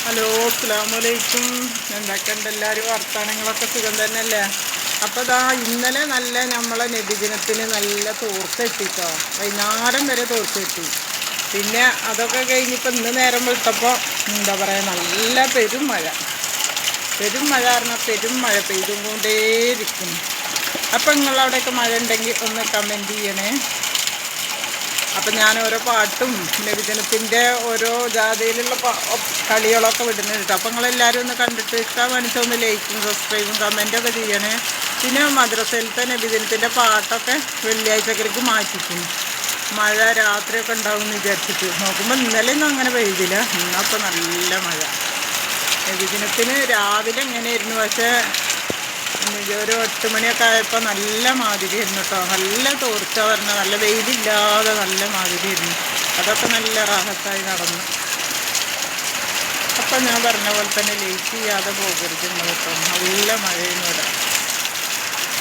Hello, അസ്സലാമലൈക്കും. എന്തൊക്കെയുണ്ട് എല്ലാവരും? വർത്തമാനങ്ങളൊക്കെ സുഖം തന്നെയല്ലേ? അപ്പോൾ ഇതാ ഇന്നലെ നല്ല നമ്മളെ നബിദിനത്തിന് നല്ല തോർച്ച കിട്ടിട്ടോ. വൈകുന്നേരം വരെ തോർച്ച കിട്ടി. പിന്നെ അതൊക്കെ കഴിഞ്ഞിപ്പോൾ ഇന്ന് നേരം വെളുത്തപ്പോൾ എന്താ പറയുക, നല്ല പെരും മഴ പറഞ്ഞാൽ പെരും മഴ പെയ്തും കൊണ്ടേയിരിക്കുന്നു. അപ്പം നിങ്ങളവിടെയൊക്കെ മഴ ഉണ്ടെങ്കിൽ ഒന്ന് കമൻറ്റ് ചെയ്യണേ. അപ്പം ഞാൻ ഓരോ പാട്ടും നബിദിനത്തിൻ്റെ ഓരോ ജാഥയിലുള്ള കളികളൊക്കെ വിടുന്നുണ്ട്. അപ്പം നിങ്ങളെല്ലാവരും ഒന്ന് കണ്ടിട്ട് ഇഷ്ടമാണിച്ച് ഒന്ന് ലൈക്കും സബ്സ്ക്രൈബും കമൻറ്റൊക്കെ ചെയ്യണേ. പിന്നെ മദ്രസയിലത്തെ നബിദിനത്തിൻ്റെ പാട്ടൊക്കെ വെള്ളിയാഴ്ചക്കലേക്ക് മാറ്റിക്കുന്നു. മഴ രാത്രിയൊക്കെ ഉണ്ടാവും എന്ന് വിചാരിച്ചിട്ട് നോക്കുമ്പോൾ ഇന്നലെയൊന്നും അങ്ങനെ പെയ്തില്ല. ഇന്നപ്പോൾ നല്ല മഴ. നബിദിനത്തിന് രാവിലെ എങ്ങനെയായിരുന്നു, പക്ഷേ ഒരു 8 മണിയൊക്കെ ആയപ്പോൾ നല്ല മാതിരിയായിരുന്നു കേട്ടോ. നല്ല തോർച്ച പറഞ്ഞാൽ നല്ല വെയിലില്ലാതെ നല്ല മാതിരിയായിരുന്നു. അതൊക്കെ നല്ല റാഹത്തായി നടന്നു. അപ്പം ഞാൻ പറഞ്ഞ പോലെ തന്നെ ലേറ്റ് ചെയ്യാതെ പോകരുത് നിങ്ങൾ കേട്ടോ. നല്ല മഴയാണ്.